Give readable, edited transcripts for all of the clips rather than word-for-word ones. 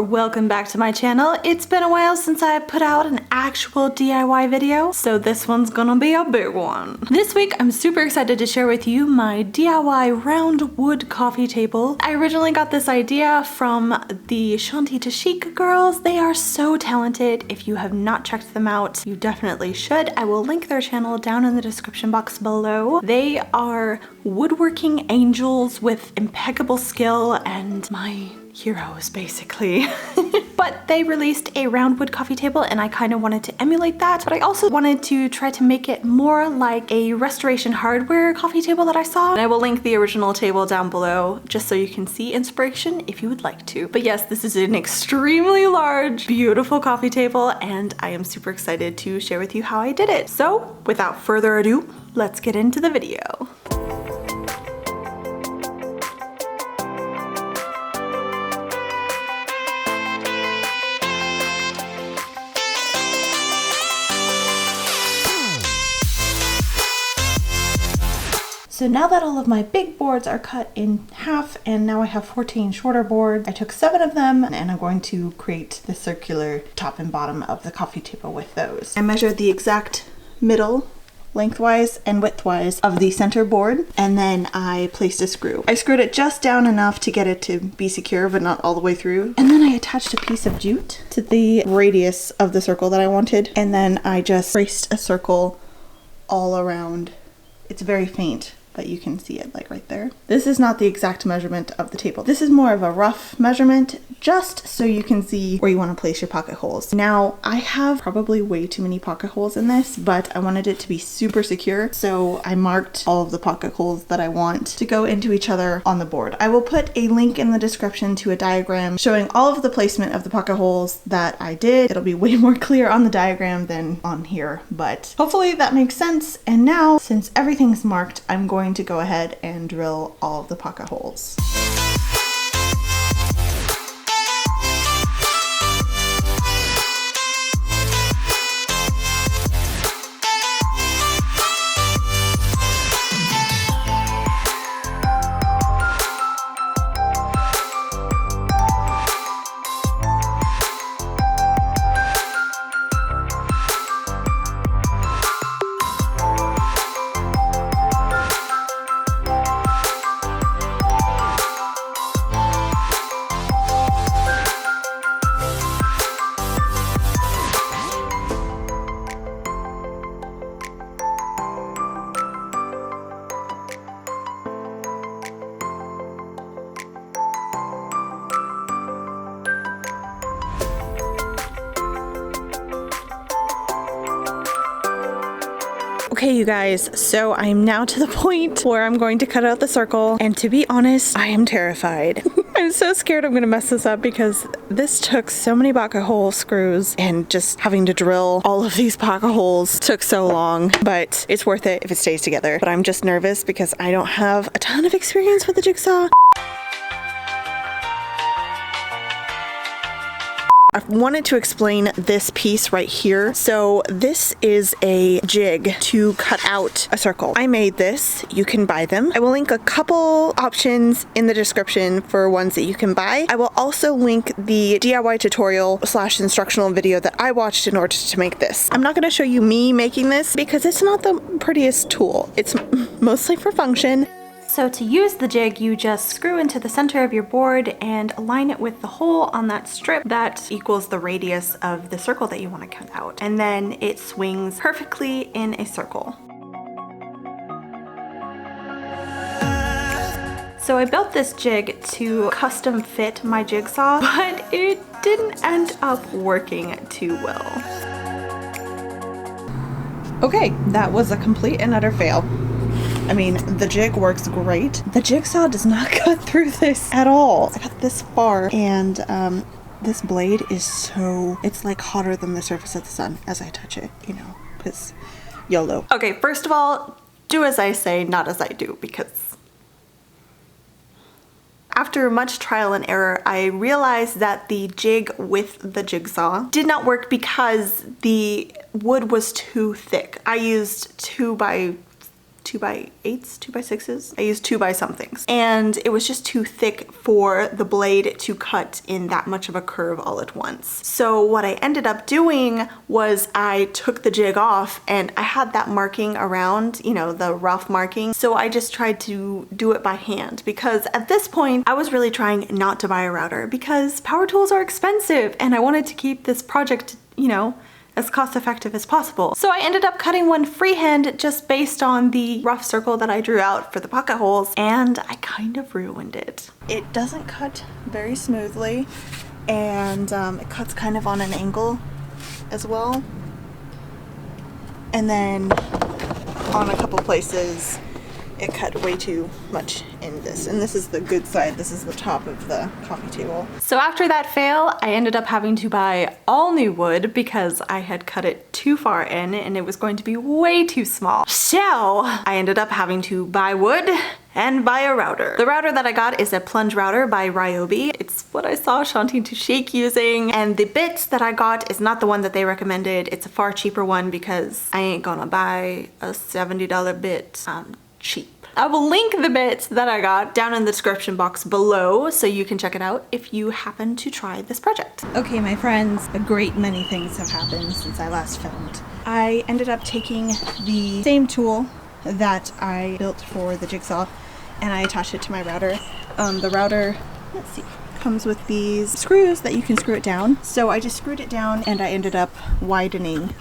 Welcome back to my channel. It's been a while since I put out an actual DIY video, so this one's gonna be a big one. This week I'm super excited to share with you my DIY round wood coffee table. I originally got this idea from the Shanti to Chic girls. They are so talented. If you have not checked them out, you definitely should. I will link their channel down in the description box below. They are woodworking angels with impeccable skill and my heroes basically. But they released a round wood coffee table and I kind of wanted to emulate that, but I also wanted to try to make it more like a Restoration Hardware coffee table that I saw. And I will link the original table down below just so you can see inspiration if you would like to. But yes, this is an extremely large, beautiful coffee table and I am super excited to share with you how I did it. So without further ado, let's get into the video. So now that all of my big boards are cut in half and now I have 14 shorter boards, I took 7 of them and I'm going to create the circular top and bottom of the coffee table with those. I measured the exact middle lengthwise and widthwise of the center board and then I placed a screw. I screwed it just down enough to get it to be secure but not all the way through. And then I attached a piece of jute to the radius of the circle that I wanted and then I just traced a circle all around. It's very faint, but you can see it like right there. This is not the exact measurement of the table. This is more of a rough measurement just so you can see where you want to place your pocket holes. Now I have probably way too many pocket holes in this, but I wanted it to be super secure. So I marked all of the pocket holes that I want to go into each other on the board. I will put a link in the description to a diagram showing all of the placement of the pocket holes that I did. It'll be way more clear on the diagram than on here, but hopefully that makes sense. And now since everything's marked, I'm going to go ahead and drill all of the pocket holes. Okay, you guys, so I am now to the point where I'm going to cut out the circle, and to be honest, I am terrified. I'm so scared I'm gonna mess this up because this took so many pocket hole screws and just having to drill all of these pocket holes took so long, but it's worth it if it stays together. But I'm just nervous because I don't have a ton of experience with the jigsaw. I wanted to explain this piece right here. So this is a jig to cut out a circle. I made this. You can buy them. I will link a couple options in the description for ones that you can buy. I will also link the DIY tutorial / instructional video that I watched in order to make this. I'm not going to show you me making this because it's not the prettiest tool. It's mostly for function. So to use the jig, you just screw into the center of your board and align it with the hole on that strip that equals the radius of the circle that you want to cut out. And then it swings perfectly in a circle. So I built this jig to custom fit my jigsaw, but it didn't end up working too well. Okay, that was a complete and utter fail. I mean, the jig works great. The jigsaw does not cut through this at all. I got this far and this blade is so, it's like hotter than the surface of the sun as I touch it, you know, because YOLO. Okay, first of all, do as I say, not as I do, because After much trial and error, I realized that the jig with the jigsaw did not work because the wood was too thick. I used 2x8s, 2x6s. I used 2x somethings. And it was just too thick for the blade to cut in that much of a curve all at once. So what I ended up doing was I took the jig off, and I had that marking around, you know, the rough marking. So I just tried to do it by hand, because at this point I was really trying not to buy a router because power tools are expensive and I wanted to keep this project, you know, as cost effective as possible. So I ended up cutting one freehand just based on the rough circle that I drew out for the pocket holes, and I kind of ruined it. It doesn't cut very smoothly, and it cuts kind of on an angle as well. And then on a couple places it cut way too much in this. And this is the good side. This is the top of the coffee table. So after that fail, I ended up having to buy all new wood because I had cut it too far in and it was going to be way too small. So I ended up having to buy wood and buy a router. The router that I got is a plunge router by Ryobi. It's what I saw Shanti to Shake using, and the bit that I got is not the one that they recommended. It's a far cheaper one because I ain't gonna buy a $70 bit cheap. I will link the bits that I got down in the description box below so you can check it out if you happen to try this project. Okay, my friends, a great many things have happened since I last filmed. I ended up taking the same tool that I built for the jigsaw and I attached it to my router. The router, let's see, comes with these screws that you can screw it down. So I just screwed it down and I ended up widening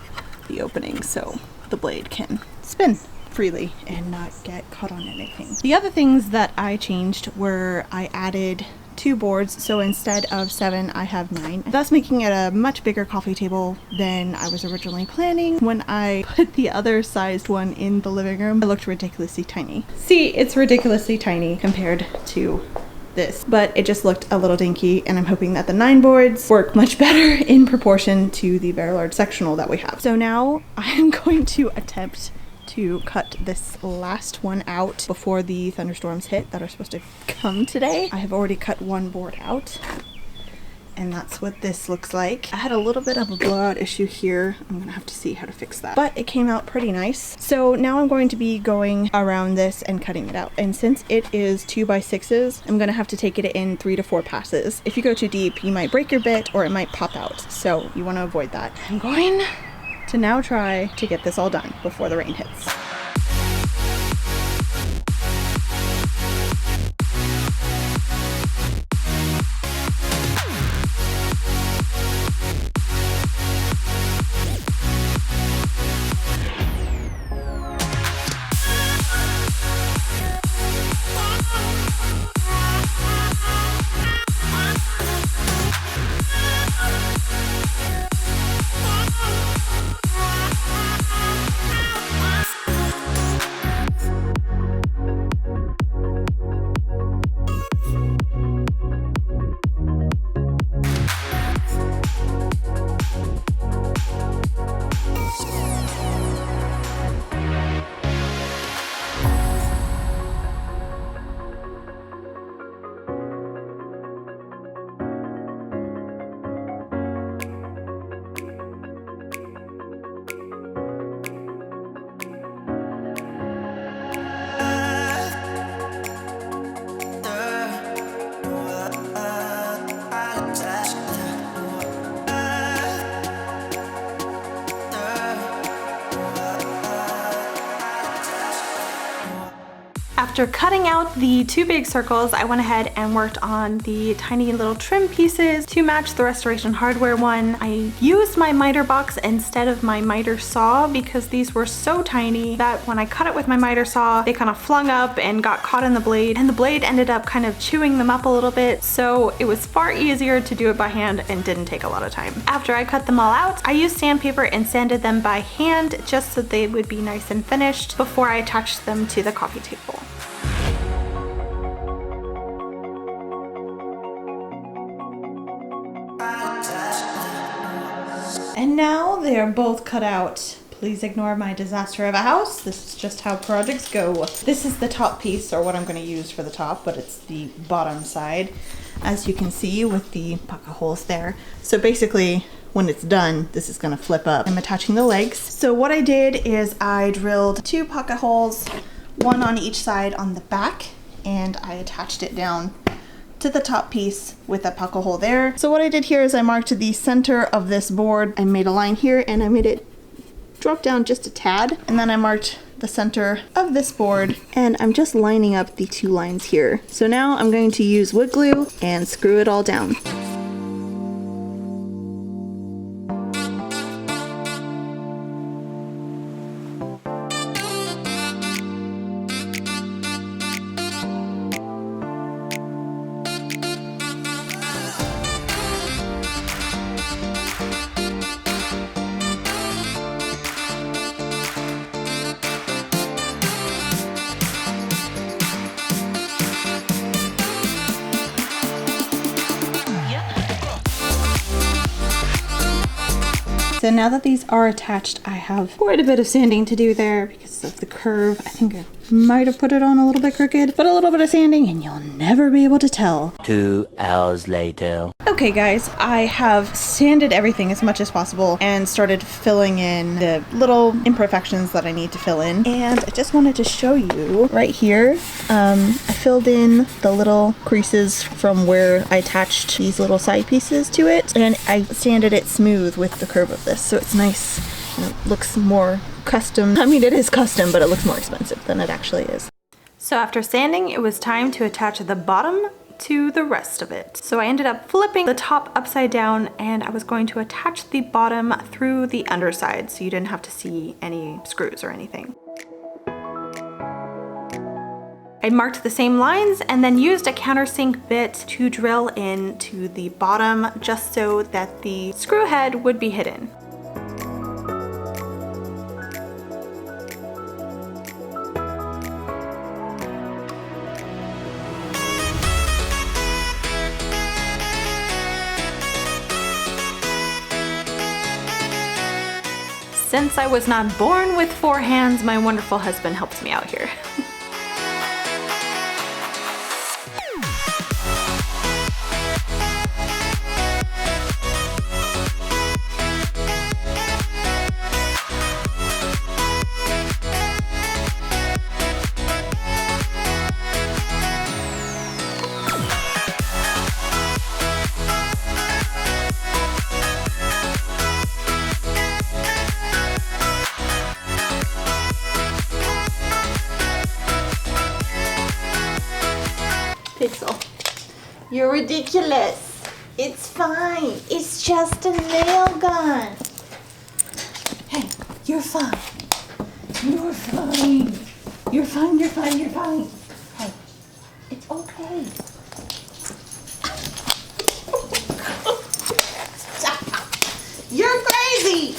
the opening so the blade can spin freely and not get caught on anything. The other things that I changed were I added 2 boards, so instead of 7 I have 9, thus making it a much bigger coffee table than I was originally planning. When I put the other sized one in the living room, it looked ridiculously tiny. See, it's ridiculously tiny compared to this, but it just looked a little dinky, and I'm hoping that the 9 boards work much better in proportion to the very large sectional that we have. So now I'm going to attempt to cut this last one out before the thunderstorms hit that are supposed to come today. I have already cut 1 board out, and that's what this looks like. I had a little bit of a blowout issue here. I'm gonna have to see how to fix that, but it came out pretty nice. So now I'm going to be going around this and cutting it out, and since it is 2x6s, I'm gonna have to take it in 3 to 4 passes. If you go too deep, you might break your bit or it might pop out, so you want to avoid that. I'm going to now try to get this all done before the rain hits. After cutting out the 2 big circles, I went ahead and worked on the tiny little trim pieces to match the Restoration Hardware one. I used my miter box instead of my miter saw because these were so tiny that when I cut it with my miter saw, they kind of flung up and got caught in the blade, and the blade ended up kind of chewing them up a little bit, so it was far easier to do it by hand and didn't take a lot of time. After I cut them all out, I used sandpaper and sanded them by hand just so they would be nice and finished before I attached them to the coffee table. And now they are both cut out, Please ignore my disaster of a house. This is just how projects go. This is the top piece, or what I'm going to use for the top, but it's the bottom side, as you can see with the pocket holes there. So basically, when it's done, this is going to flip up. I'm attaching the legs. So what I did is I drilled 2 pocket holes, one on each side on the back, and I attached it down to the top piece with a pocket hole there. So what I did here is I marked the center of this board. I made a line here and I made it drop down just a tad. And then I marked the center of this board and I'm just lining up the 2 lines here. So now I'm going to use wood glue and screw it all down. So now that these are attached, I have quite a bit of sanding to do there because of the curve. I think I might have put it on a little bit crooked, but a little bit of sanding and you'll never be able to tell. 2 hours later. Okay guys, I have sanded everything as much as possible and started filling in the little imperfections that I need to fill in. And I just wanted to show you right here, I filled in the little creases from where I attached these little side pieces to it, and I sanded it smooth with the curve of this, so it's nice and it looks more custom. I mean, it is custom, but it looks more expensive than it actually is. So after sanding, it was time to attach the bottom to the rest of it. So I ended up flipping the top upside down and I was going to attach the bottom through the underside so you didn't have to see any screws or anything. I marked the same lines and then used a countersink bit to drill into the bottom just so that the screw head would be hidden. Since I was not born with 4 hands, my wonderful husband helps me out here. Pixel, you're ridiculous. It's fine. It's just a nail gun. Hey, you're fine. You're fine. You're fine, you're fine, you're fine. Hey, it's okay. Stop. You're crazy.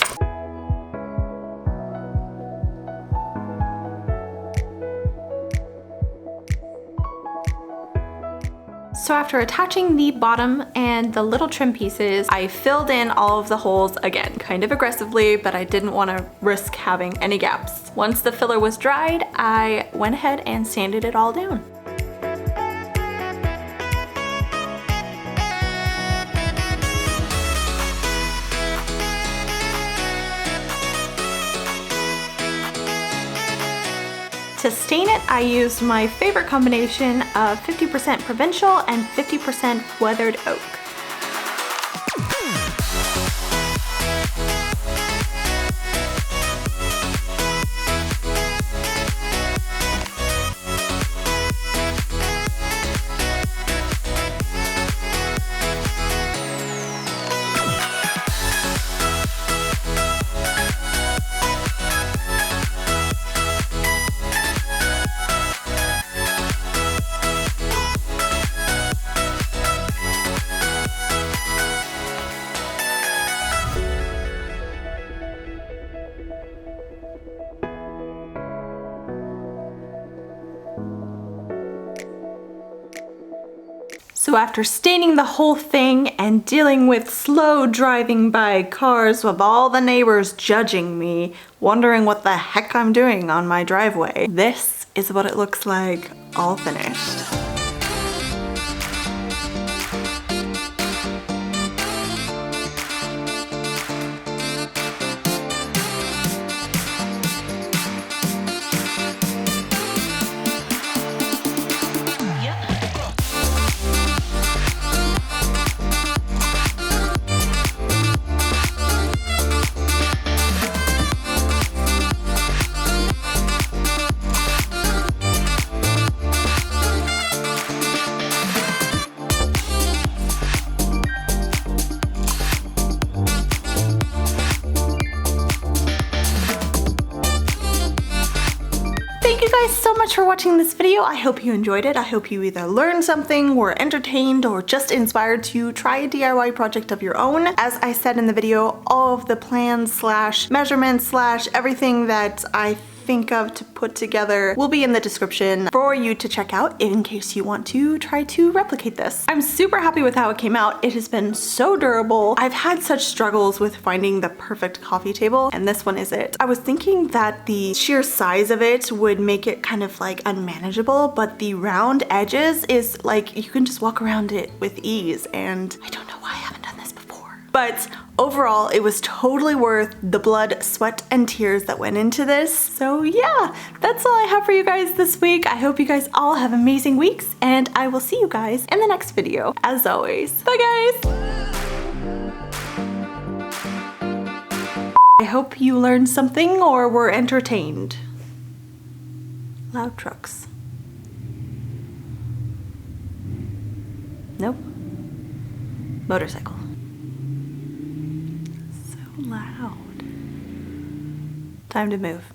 So after attaching the bottom and the little trim pieces, I filled in all of the holes again, kind of aggressively, but I didn't want to risk having any gaps. Once the filler was dried, I went ahead and sanded it all down. To stain it, I used my favorite combination of 50% Provincial and 50% Weathered Oak. So after staining the whole thing and dealing with slow driving by cars with all the neighbors judging me, wondering what the heck I'm doing on my driveway, this is what it looks like all finished. Thank you guys so much for watching this video. I hope you enjoyed it. I hope you either learned something, were entertained, or just inspired to try a DIY project of your own. As I said in the video, all of the plans slash measurements slash everything that I think of to put together will be in the description for you to check out in case you want to try to replicate this. I'm super happy with how it came out. It has been so durable. I've had such struggles with finding the perfect coffee table, and this one is it. I was thinking that the sheer size of it would make it kind of like unmanageable, but the round edges is like you can just walk around it with ease, and I don't know why I haven't done this before. But overall, it was totally worth the blood, sweat, and tears that went into this. So yeah, that's all I have for you guys this week. I hope you guys all have amazing weeks, and I will see you guys in the next video. As always, bye guys! I hope you learned something or were entertained. Loud trucks. Nope. Motorcycle. Loud. Time to move.